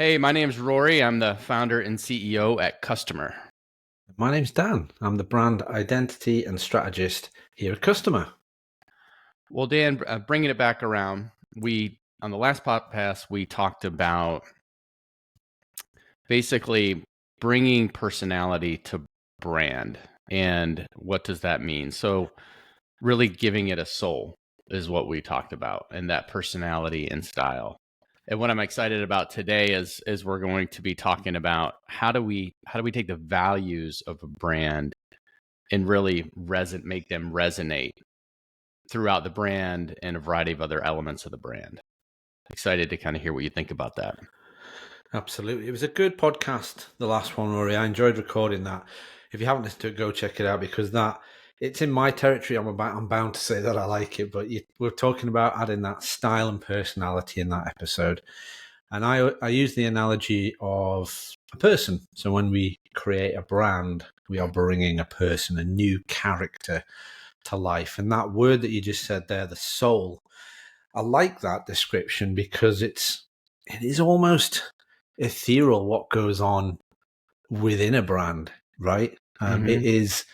Hey, my name's Rory. I'm the founder and CEO at Customer. My name's Dan. I'm the brand identity and strategist here at Customer. Well, Dan, bringing it back around, on the last podcast, we talked about basically bringing personality to brand. And what does that mean? So really giving it a soul is what we talked about, and that personality and style. And what I'm excited about today is we're going to be talking about how do we take the values of a brand and really make them resonate throughout the brand and a variety of other elements of the brand. Excited to kind of hear what you think about that. Absolutely. It was a good podcast, the last one, Rory. I enjoyed recording that. If you haven't listened to it, go check it out because it's in my territory. I'm bound to say that I like it, but we're talking about adding that style and personality in that episode. And I use the analogy of a person. So when we create a brand, we are bringing a person, a new character to life. And that word that you just said there, the soul, I like that description because it is almost ethereal what goes on within a brand, right? It is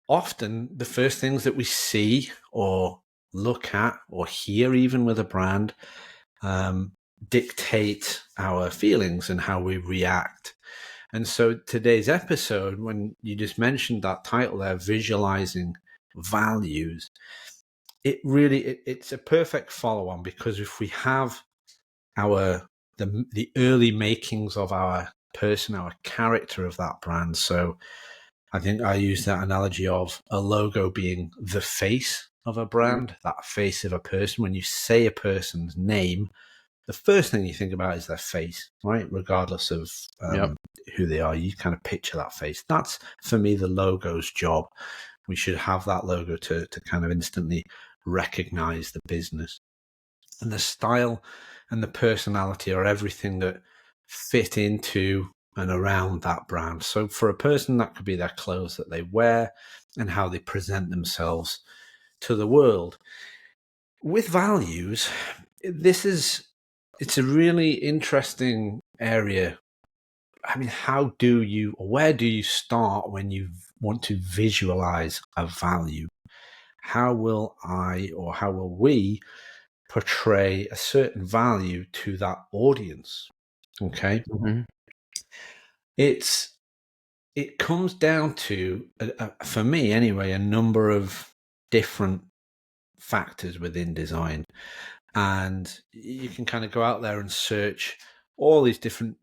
often the first things that we see or look at or hear even with a brand dictate our feelings and how we react. And so today's episode, when you just mentioned that title there, visualizing values, it's a perfect follow-on because if we have the early makings of our person, our character of that brand. So I think I use that analogy of a logo being the face of a brand, that face of a person. When you say a person's name, the first thing you think about is their face, right? Regardless of who they are, you kind of picture that face. That's, for me, the logo's job. We should have that logo to kind of instantly recognize the business. And the style and the personality are everything that fit into and around that brand. So for a person, that could be their clothes that they wear and how they present themselves to the world. With values, it's a really interesting area. I mean, where do you start when you want to visualize a value? How will we portray a certain value to that audience? Okay. It comes down to, for me anyway, a number of different factors within design. And you can kind of go out there and search all these different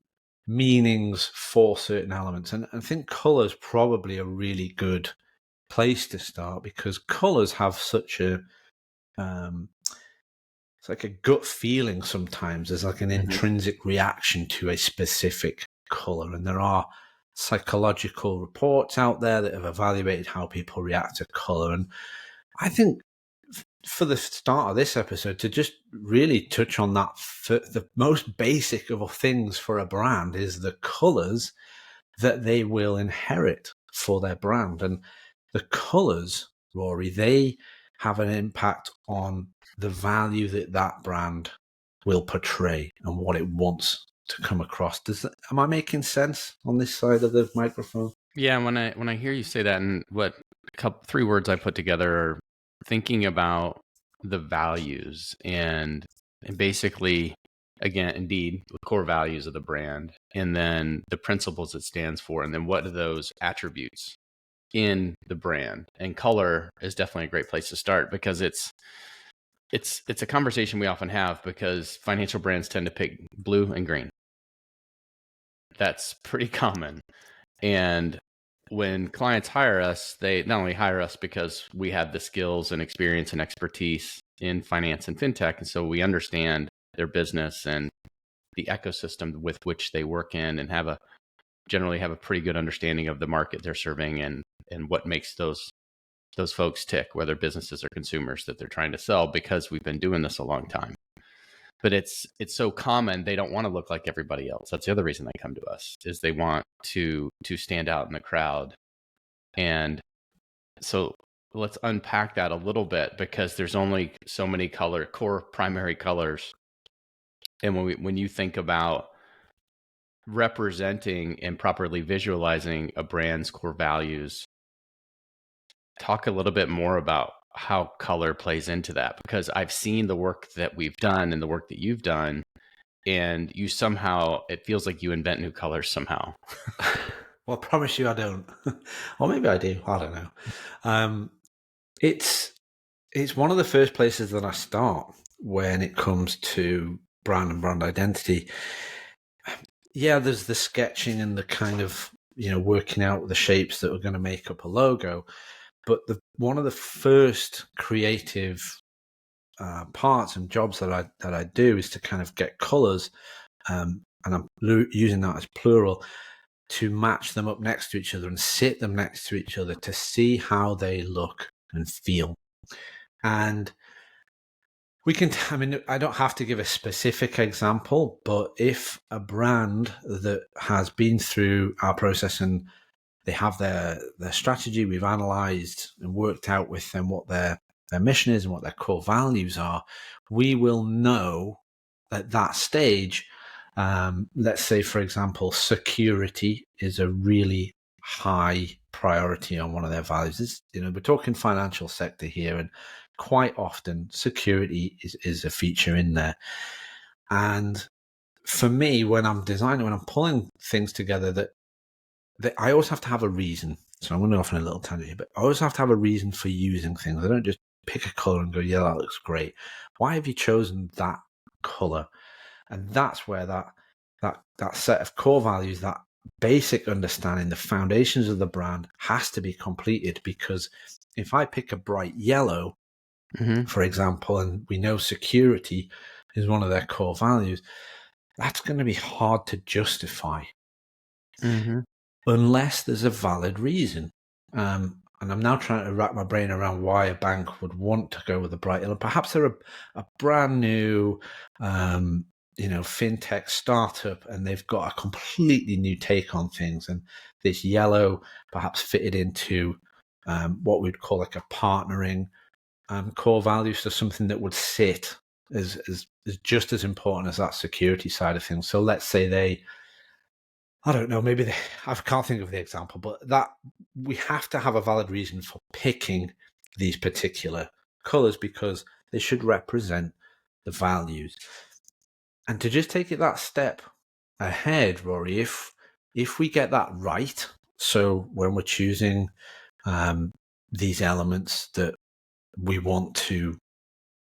meanings for certain elements. And I think color is probably a really good place to start because colors have such it's like a gut feeling sometimes. There's like an intrinsic reaction to a specific color. And there are psychological reports out there that have evaluated how people react to color. And I think for the start of this episode, to just really touch on that, the most basic of things for a brand is the colors that they will inherit for their brand. And the colors, Rory, they have an impact on the value that brand will portray and what it wants to come across. Am I making sense on this side of the microphone? Yeah, when I hear you say that, and three words I put together are thinking about the values and basically, again, indeed, the core values of the brand, and then the principles it stands for, and then what are those attributes in the brand. And color is definitely a great place to start because it's a conversation we often have because financial brands tend to pick blue and green. That's pretty common. And when clients hire us, they not only hire us because we have the skills and experience and expertise in finance and fintech, and so we understand their business and the ecosystem with which they work in and generally have a pretty good understanding of the market they're serving and what makes those folks tick, whether businesses or consumers that they're trying to sell, because we've been doing this a long time. But it's so common, they don't want to look like everybody else. That's the other reason they come to us, is they want to stand out in the crowd. And so let's unpack that a little bit because there's only so many core primary colors. And when you think about representing and properly visualizing a brand's core values, talk a little bit more about how color plays into that, because I've seen the work that we've done and the work that you've done, and you somehow, it feels like you invent new colors somehow. Well, I promise you I don't. Or maybe I do. I don't know. It's one of the first places that I start when it comes to brand and brand identity. Yeah, there's the sketching and the kind of, working out the shapes that are going to make up a logo. But one of the first creative parts and jobs that I do is to kind of get colors, and I'm using that as plural, to match them up next to each other and sit them next to each other to see how they look and feel. And I don't have to give a specific example, but if a brand that has been through our process and they have their strategy, we've analyzed and worked out with them what their mission is and what their core values are, we will know at that stage, let's say, for example, security is a really high priority on one of their values. We're talking financial sector here, and quite often security is a feature in there. And for me, when I'm designing, when I'm pulling things together, that I always have to have a reason. So I'm going to go off on a little tangent here, but I always have to have a reason for using things. I don't just pick a color and go, yeah, that looks great. Why have you chosen that color? And that's where that set of core values, that basic understanding, the foundations of the brand has to be completed. Because if I pick a bright yellow, for example, and we know security is one of their core values, that's going to be hard to justify unless there's a valid reason. And I'm now trying to wrap my brain around why a bank would want to go with a bright yellow. Perhaps they're a brand new, fintech startup, and they've got a completely new take on things. And this yellow perhaps fitted into what we'd call like a partnering core values, so something that would sit as just as important as that security side of things. So let's say I don't know, I can't think of the example, but that we have to have a valid reason for picking these particular colors, because they should represent the values. And to just take it that step ahead, Rory, if we get that right, so when we're choosing these elements that we want to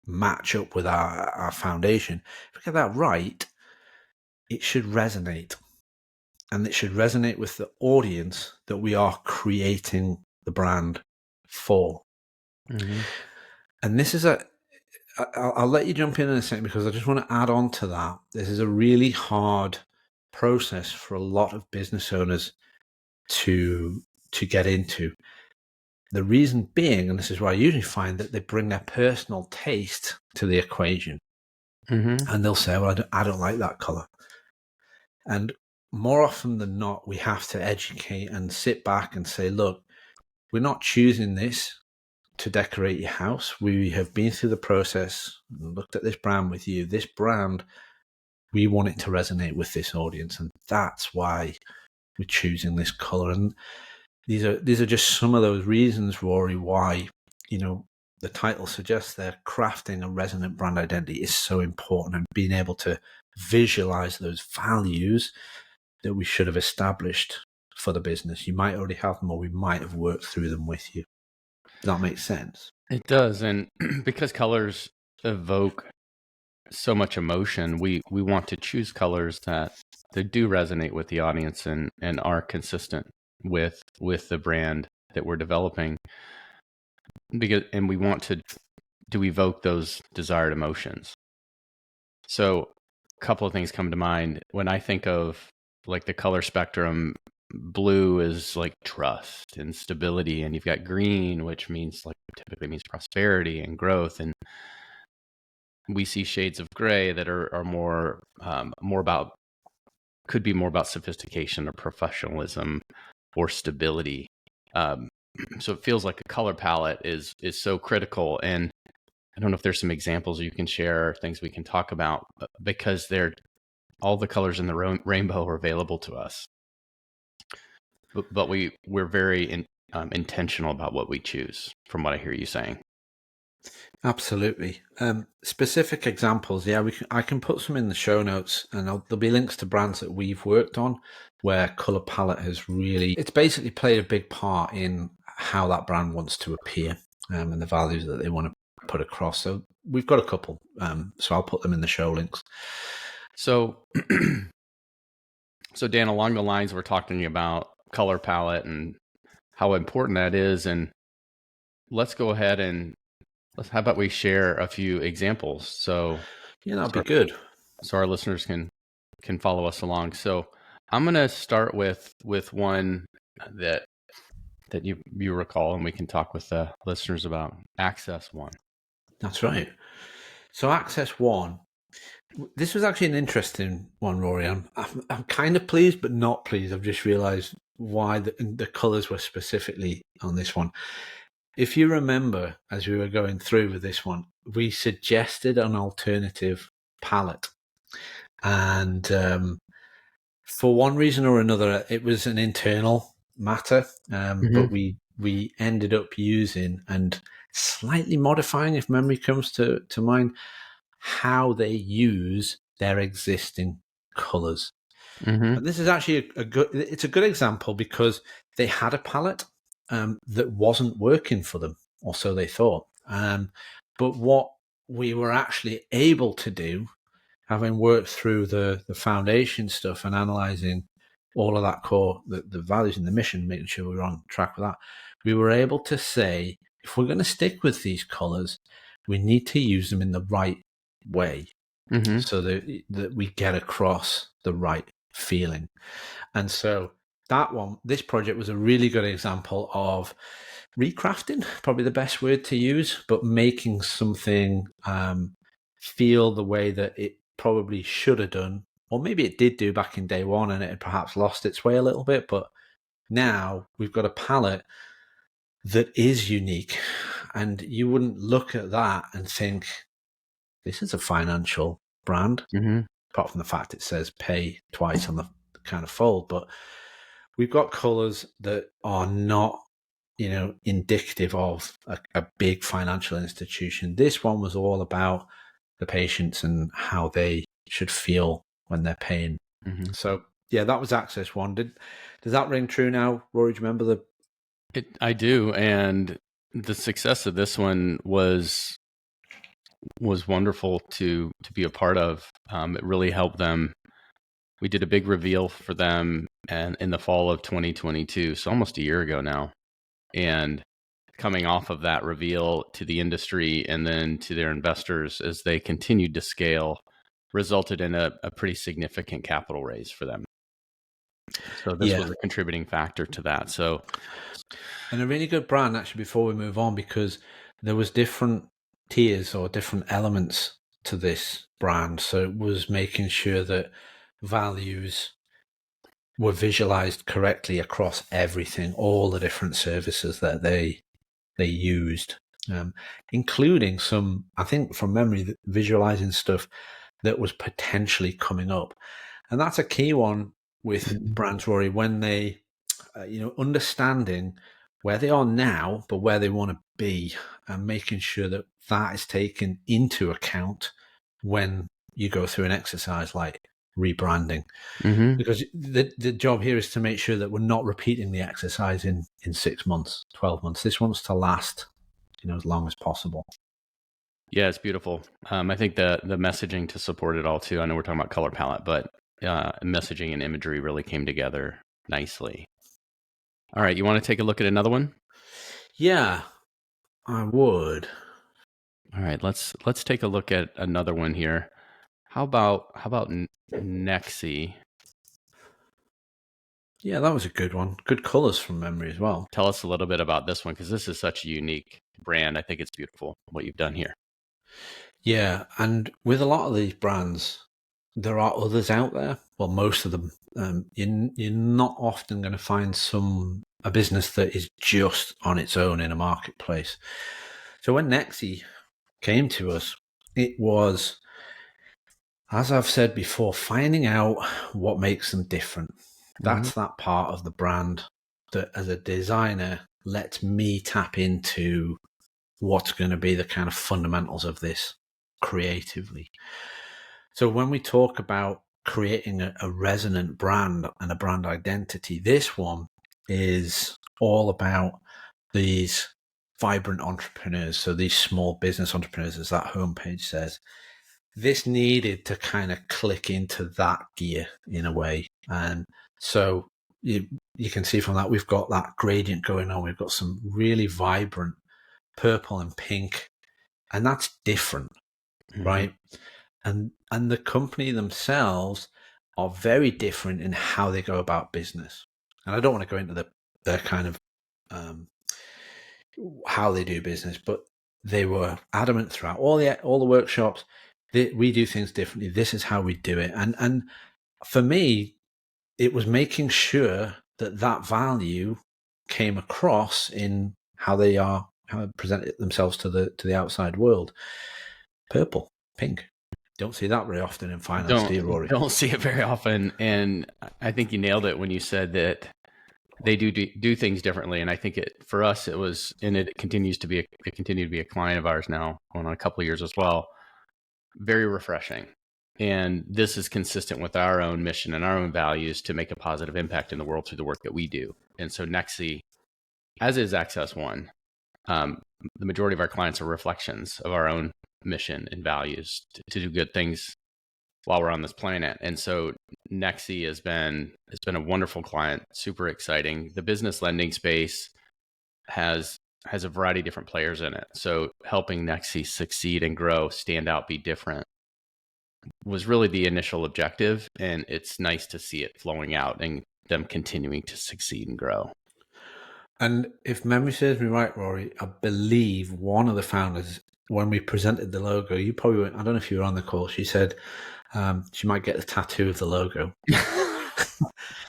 match up with our foundation, if we get that right, it should resonate. And it should resonate with the audience that we are creating the brand for. And this is I'll let you jump in a second, because I just want to add on to that. This is a really hard process for a lot of business owners to get into. The reason being, and this is why I usually find, that they bring their personal taste to the equation. And they'll say, well, I don't like that color. And more often than not, we have to educate and sit back and say, look, we're not choosing this to decorate your house. We have been through the process and looked at this brand with you. This brand, we want it to resonate with this audience. And that's why we're choosing this color. And these are just some of those reasons, Rory, why, the title suggests there, crafting a resonant brand identity is so important, and being able to visualize those values that we should have established for the business. You might already have them, or we might have worked through them with you. Does that make sense? It does. And because colors evoke so much emotion, we want to choose colors that do resonate with the audience and are consistent with the brand that we're developing. And we want to evoke those desired emotions. So a couple of things come to mind when I think of like the color spectrum. Blue is like trust and stability, and you've got green, which means typically means prosperity and growth. And we see shades of gray that are more about, could be more about sophistication or professionalism or stability. So it feels like a color palette is so critical. And I don't know if there's some examples you can share, things we can talk about, because they're all the colors in the rainbow are available to us. But we're very intentional about what we choose, from what I hear you saying. Absolutely. Specific examples, I can put some in the show notes, and there'll be links to brands that we've worked on where color palette it's basically played a big part in how that brand wants to appear, and the values that they want to put across. So we've got a couple, so I'll put them in the show links. So, so Dan, along the lines we're talking about color palette and how important that is, and let's go ahead and how about we share a few examples? So yeah, that'd be good. So our listeners can follow us along. So I'm going to start with one that you recall, and we can talk with the listeners about Access One. That's right. So Access One, this was actually an interesting one, Rory. I'm kind of pleased, but not pleased. I've just realized why the colors were specifically on this one. If you remember, as we were going through with this one, we suggested an alternative palette. And for one reason or another, it was an internal matter, but we ended up using and slightly modifying, if memory comes to mind, how they use their existing colors. And this is actually a good example because they had a palette that wasn't working for them, or so they thought. But what we were actually able to do, having worked through the foundation stuff and analyzing all of that core, the values and the mission, making sure we were on track with that, we were able to say, if we're going to stick with these colors, we need to use them in the right way, so that we get across the right feeling. And so this project was a really good example of recrafting, probably the best word to use, but making something feel the way that it probably should have done, or maybe it did do back in day one and it had perhaps lost its way a little bit. But now we've got a palette that is unique, and you wouldn't look at that and think this is a financial brand, apart from the fact it says pay twice on the kind of fold. But we've got colors that are not, indicative of a big financial institution. This one was all about the patients and how they should feel when they're paying. So yeah, that was Access One. Does that ring true now, Rory? Do you remember I do, and the success of this one was wonderful to be a part of. It really helped them. We did a big reveal for them, and in the fall of 2022, so almost a year ago now. And coming off of that reveal to the industry and then to their investors as they continued to scale, resulted in a pretty significant capital raise for them. So this was a contributing factor to that. So, and a really good brand, actually, before we move on, because there was different tiers or different elements to this brand. So it was making sure that values were visualized correctly across everything, all the different services that they used, including some, I think from memory, visualizing stuff that was potentially coming up. And that's a key one with brands, Rory, when they, understanding where they are now, but where they want to be, and making sure that that is taken into account when you go through an exercise like rebranding. Because the job here is to make sure that we're not repeating the exercise in 6 months, 12 months. This wants to last, as long as possible. Yeah, it's beautiful. I think the messaging to support it all too. I know we're talking about color palette, but messaging and imagery really came together nicely. All right, you want to take a look at another one? Yeah, I would. All right, let's take a look at another one here. How about Nexi? Yeah, that was a good one. Good colors from memory as well. Tell us a little bit about this one, because this is such a unique brand. I think it's beautiful what you've done here. Yeah, and with a lot of these brands, there are others out there. Well, most of them. You're not often going to find a business that is just on its own in a marketplace. So when Nexi came to us, it was As I've said before, finding out what makes them different. That's that part of the brand that, as a designer, lets me tap into what's going to be the kind of fundamentals of this creatively. So when we talk about creating a resonant brand and a brand identity, this one is all about these vibrant entrepreneurs. So these small business entrepreneurs, as that homepage says, this needed to kind of click into that gear in a way. And so you can see from that, we've got that gradient going on. We've got some really vibrant purple and pink, and that's different, right? And the company themselves are very different in how they go about business. And I don't want to go into their kind of how they do business, but they were adamant throughout all the workshops. We do things differently. This is how we do it. And for me, it was making sure that value came across in how they present themselves to the outside world. Purple, pink. Don't see that very often in finance, do you, Rory? Don't see it very often. And I think you nailed it when you said that they do things differently. And I think for us, it was, and it continued to be a client of ours now, going on a couple of years as well. Very refreshing. And this is consistent with our own mission and our own values to make a positive impact in the world through the work that we do. And so Nexi, as is Access One, the majority of our clients are reflections of our own mission and values to do good things while we're on this planet. And so Nexi has been a wonderful client, super exciting. The business lending space has a variety of different players in it. So helping Nexi succeed and grow, stand out, be different was really the initial objective. And it's nice to see it flowing out and them continuing to succeed and grow. And if memory serves me right, Rory, I believe one of the founders, when we presented the logo, you probably weren't, I don't know if you were on the call, she said she might get the tattoo of the logo.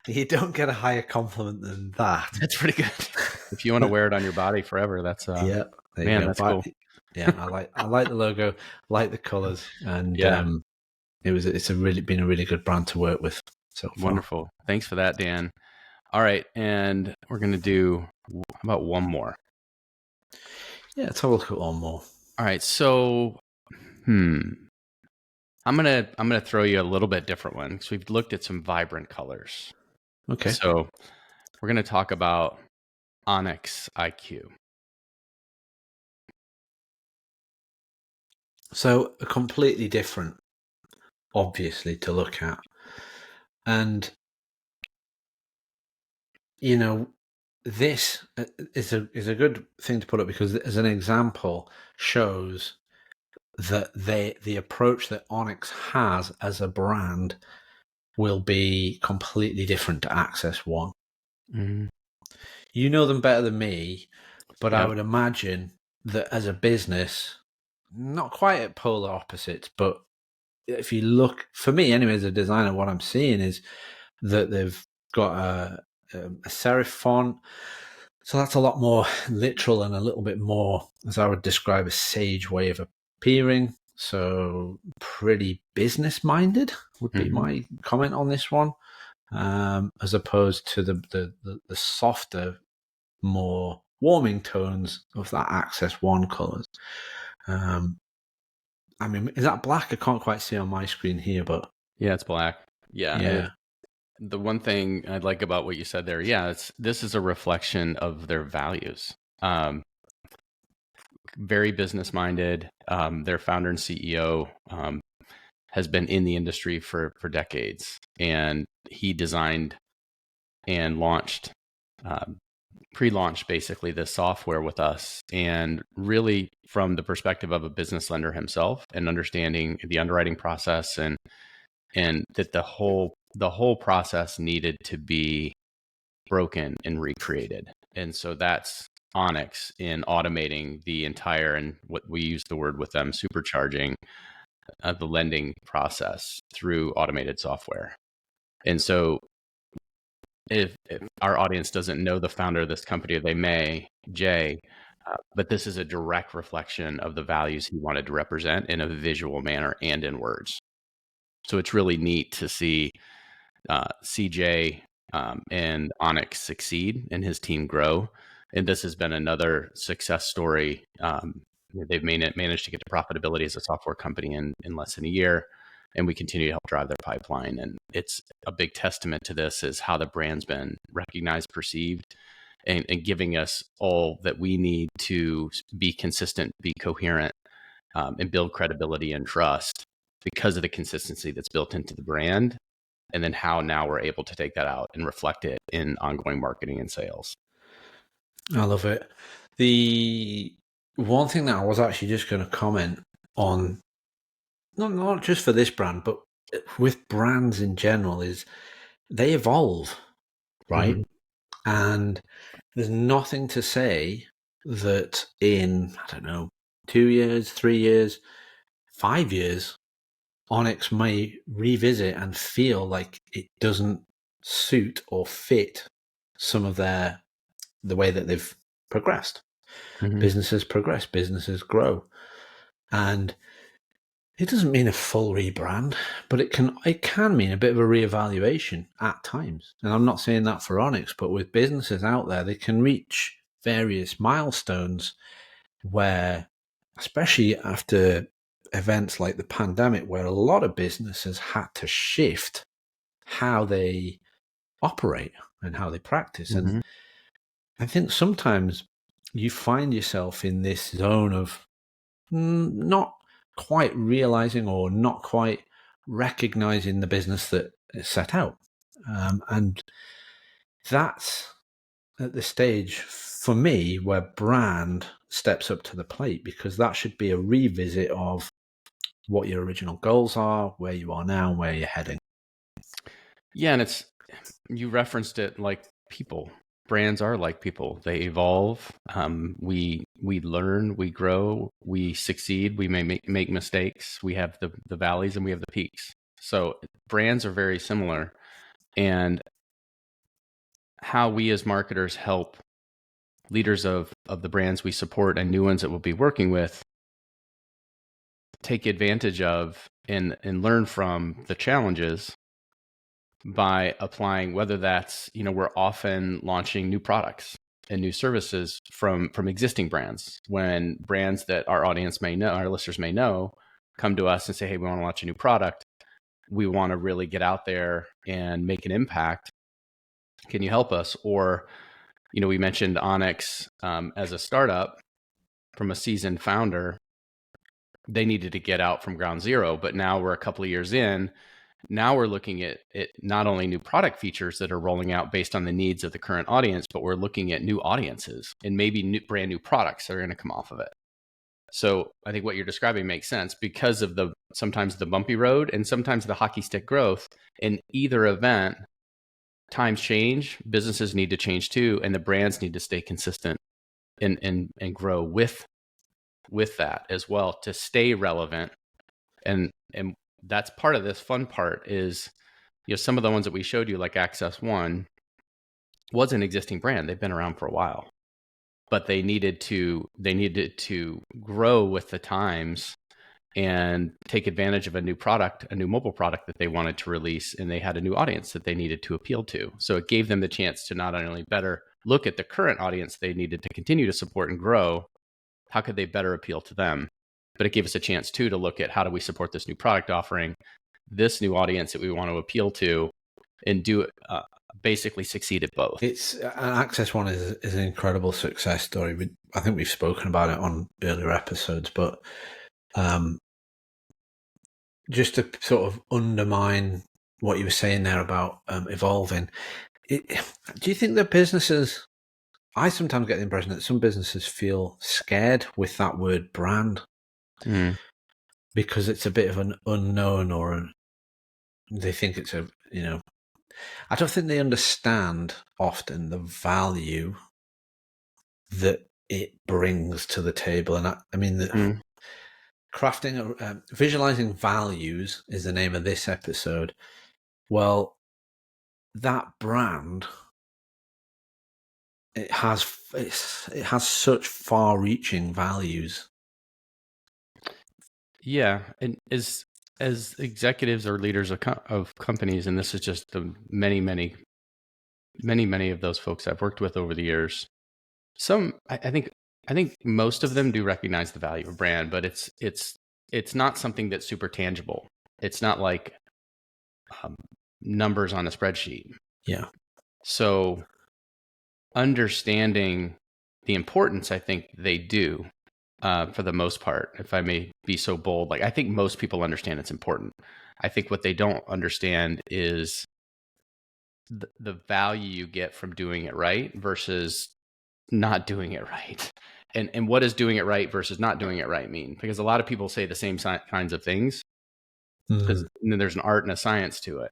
You don't get a higher compliment than that. That's pretty good. If you want to wear it on your body forever, that's yeah, man, that's cool. Yeah, I like the logo, like the colors, and it's been a really good brand to work with. So wonderful. Thanks for that, Dan. All right, and we're gonna do how about one more? Yeah, let's have a look at one more. All right, so I'm gonna throw you a little bit different one because we've looked at some vibrant colors. Okay. So we're gonna talk about Onyx IQ. So a completely different, obviously, to look at. And, you know, this is a good thing to put up because as an example shows that the approach that Onyx has as a brand will be completely different to Access One. Mm-hmm. You know them better than me, but I would imagine that as a business, not quite at polar opposites, but if you look, for me anyway, as a designer, what I'm seeing is that they've got a serif font. So that's a lot more literal and a little bit more, as I would describe, a sage way of appearing. So pretty business-minded would be my comment on this one, as opposed to the softer, more warming tones of that Access One colors. I mean, is that black? I can't quite see on my screen here, but yeah, it's black. Yeah. The one thing I like about what you said there, this is a reflection of their values. Very business minded. Their founder and CEO has been in the industry for decades, and he designed and launched, pre-launched basically this software with us, and really from the perspective of a business lender himself and understanding the underwriting process and that the whole process needed to be broken and recreated. And so that's Onyx in automating the entire, and what we use the word with them, supercharging the lending process through automated software. And so if our audience doesn't know the founder of this company, they may, Jay, but this is a direct reflection of the values he wanted to represent in a visual manner and in words. So it's really neat to see CJ and Onyx succeed and his team grow. And this has been another success story. They've managed to get to profitability as a software company in less than a year. And we continue to help drive their pipeline. And it's a big testament to this is how the brand's been recognized, perceived, and giving us all that we need to be consistent, be coherent, and build credibility and trust because of the consistency that's built into the brand. And then how now we're able to take that out and reflect it in ongoing marketing and sales. I love it. The one thing that I was actually just going to comment on, not just for this brand, but with brands in general, is they evolve, right? Mm-hmm. And there's nothing to say that in, I don't know, 2 years, 3 years, 5 years, Onyx may revisit and feel like it doesn't suit or fit some of the way that they've progressed. Mm-hmm. Businesses progress, businesses grow. And it doesn't mean a full rebrand, but it can mean a bit of a reevaluation at times. And I'm not saying that for Onyx, but with businesses out there, they can reach various milestones where, especially after events like the pandemic, where a lot of businesses had to shift how they operate and how they practice. Mm-hmm. And I think sometimes you find yourself in this zone of not quite realizing or not quite recognizing the business that is set out. And that's at the stage for me where brand steps up to the plate, because that should be a revisit of what your original goals are, where you are now, and where you're heading. Yeah, and you referenced it like people. Brands are like people. They evolve. We learn, we grow, we succeed. We may make mistakes. We have the valleys and we have the peaks. So brands are very similar. And how we as marketers help leaders of the brands we support and new ones that we'll be working with take advantage of and learn from the challenges by applying, whether that's, we're often launching new products and new services from existing brands. When brands that our audience may know, our listeners may know, come to us and say, hey, we want to launch a new product. We want to really get out there and make an impact. Can you help us? Or, we mentioned Onyx as a startup from a seasoned founder. They needed to get out from ground zero, but now we're a couple of years in. Now we're looking at not only new product features that are rolling out based on the needs of the current audience, but we're looking at new audiences and maybe brand new products that are going to come off of it. So I think what you're describing makes sense because of sometimes the bumpy road and sometimes the hockey stick growth. In either event, times change, businesses need to change too, and the brands need to stay consistent and grow with that as well to stay relevant. And that's part of this fun part is, some of the ones that we showed you, like Access One, was an existing brand. They've been around for a while, but they needed to grow with the times and take advantage of a new product, a new mobile product that they wanted to release. And they had a new audience that they needed to appeal to. So it gave them the chance to not only better look at the current audience they needed to continue to support and grow, how could they better appeal to them? But it gave us a chance too to look at how do we support this new product offering, this new audience that we want to appeal to, and do basically succeed at both. It's Access One is an incredible success story. I think we've spoken about it on earlier episodes, but just to sort of undermine what you were saying there about evolving, do you think that businesses? I sometimes get the impression that some businesses feel scared with that word brand because it's a bit of an unknown, or they think it's I don't think they understand often the value that it brings to the table. And I mean, crafting, visualizing values is the name of this episode. Well, that brand, it has such far-reaching values. Yeah, and as executives or leaders of companies, and this is just the many of those folks I've worked with over the years. I think most of them do recognize the value of brand, but it's not something that's super tangible. It's not like numbers on a spreadsheet. Yeah. So understanding the importance, I think they do, for the most part, if I may be so bold. Like, I think most people understand it's important. I think what they don't understand is the value you get from doing it right versus not doing it right. And what does doing it right versus not doing it right mean? Because a lot of people say the same kinds of things, because then there's an art and a science to it.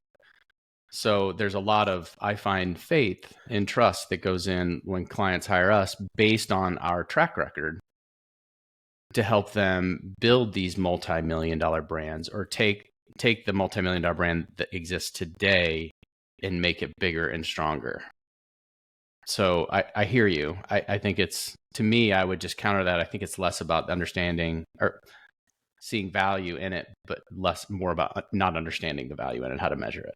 So there's a lot of, I find, faith and trust that goes in when clients hire us based on our track record to help them build these multi-million-dollar brands, or take the multi-million-dollar brand that exists today and make it bigger and stronger. So I hear you. I think it's, to me, I would just counter that. I think it's less about understanding or seeing value in it, but more about not understanding the value in it, how to measure it.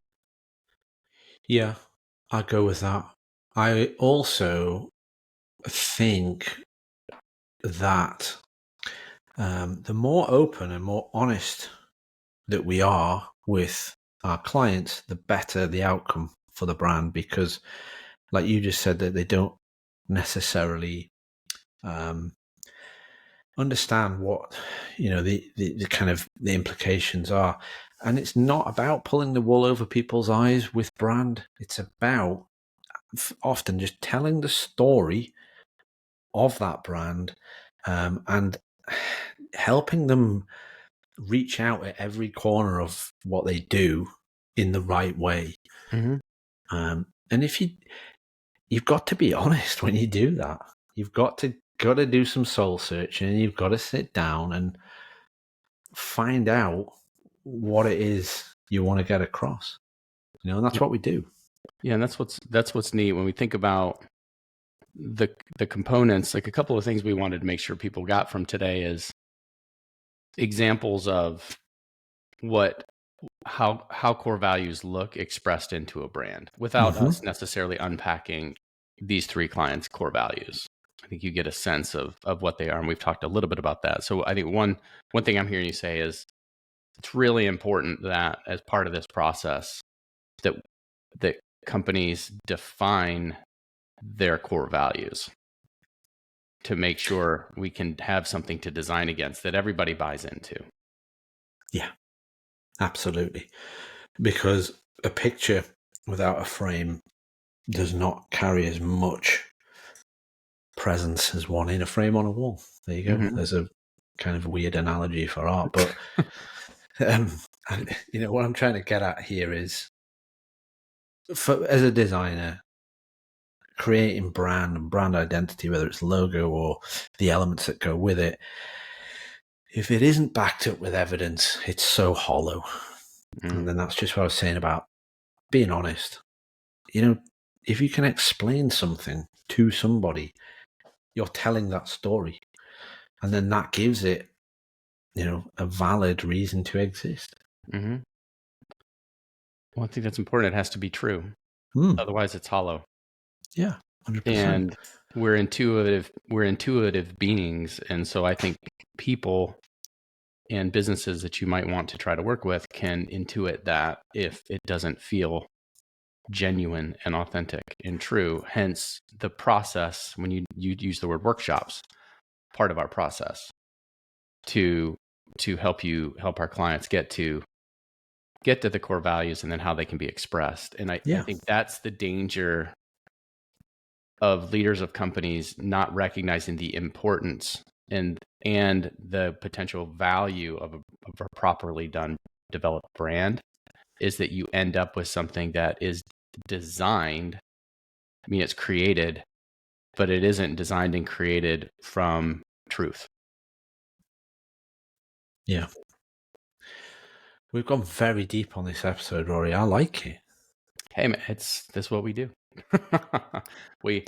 Yeah, I go with that. I also think that the more open and more honest that we are with our clients, the better the outcome for the brand, because like you just said, that they don't necessarily understand what, the kind of the implications are. And it's not about pulling the wool over people's eyes with brand. It's about often just telling the story of that brand, and helping them reach out at every corner of what they do in the right way. Mm-hmm. And if you've got to be honest when you do that. You've got to do some soul searching, and you've got to sit down and find out what it is you want to get across. And that's what we do. Yeah, and that's what's neat when we think about the components. Like, a couple of things we wanted to make sure people got from today is examples of how core values look expressed into a brand without us necessarily unpacking these three clients' core values. I think you get a sense of what they are, and we've talked a little bit about that. So I think one thing I'm hearing you say is it's really important that as part of this process that companies define their core values to make sure we can have something to design against that everybody buys into. Yeah, absolutely. Because a picture without a frame does not carry as much presence as one in a frame on a wall. There you go. Mm-hmm. There's a kind of weird analogy for art, but what I'm trying to get at here is, as a designer, creating brand and brand identity, whether it's logo or the elements that go with it, if it isn't backed up with evidence, it's so hollow. And then that's just what I was saying about being honest. If you can explain something to somebody, you're telling that story, and then that gives it, a valid reason to exist. Mm-hmm. Well, I think that's important. It has to be true. Otherwise it's hollow. Yeah, 100%. And we're intuitive beings. And so I think people and businesses that you might want to try to work with can intuit that if it doesn't feel genuine and authentic and true. Hence the process, when you use the word workshops, part of our process to help our clients get to the core values and then how they can be expressed. And I think that's the danger of leaders of companies not recognizing the importance and the potential value of a properly developed brand, is that you end up with something that is designed. I mean, it's created, but it isn't designed and created from truth. Yeah. We've gone very deep on this episode, Rory. I like it. Hey man, that's what we do. we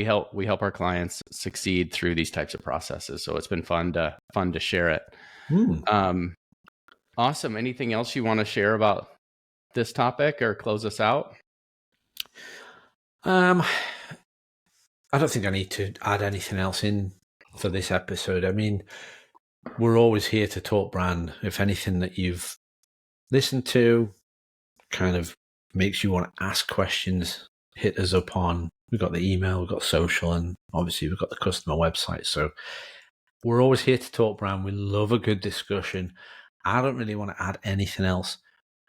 help our clients succeed through these types of processes. So it's been fun to share it. Awesome. Anything else you want to share about this topic or close us out? I don't think I need to add anything else in for this episode. I mean, we're always here to talk brand. If anything that you've listened to kind of makes you want to ask questions, hit us up on, we've got the email, we've got social, and obviously we've got the customer website. So we're always here to talk brand. We love a good discussion. I don't really want to add anything else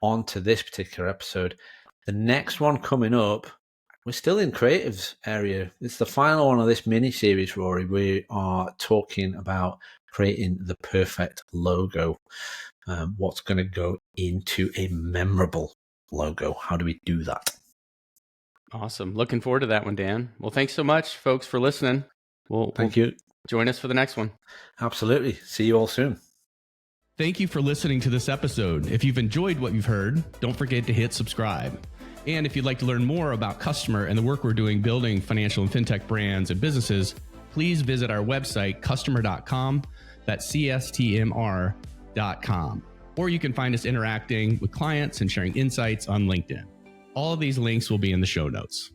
onto this particular episode. The next one coming up, we're still in creatives area. It's the final one of this mini series, Rory. We are talking about creating the perfect logo. What's going to go into a memorable logo? How do we do that? Awesome. Looking forward to that one, Dan. Well, thanks so much, folks, for listening. Thank you. Join us for the next one. Absolutely. See you all soon. Thank you for listening to this episode. If you've enjoyed what you've heard, don't forget to hit subscribe. And if you'd like to learn more about Customer and the work we're doing building financial and fintech brands and businesses, please visit our website, customer.com. That's cstmr.com. Or you can find us interacting with clients and sharing insights on LinkedIn. All of these links will be in the show notes.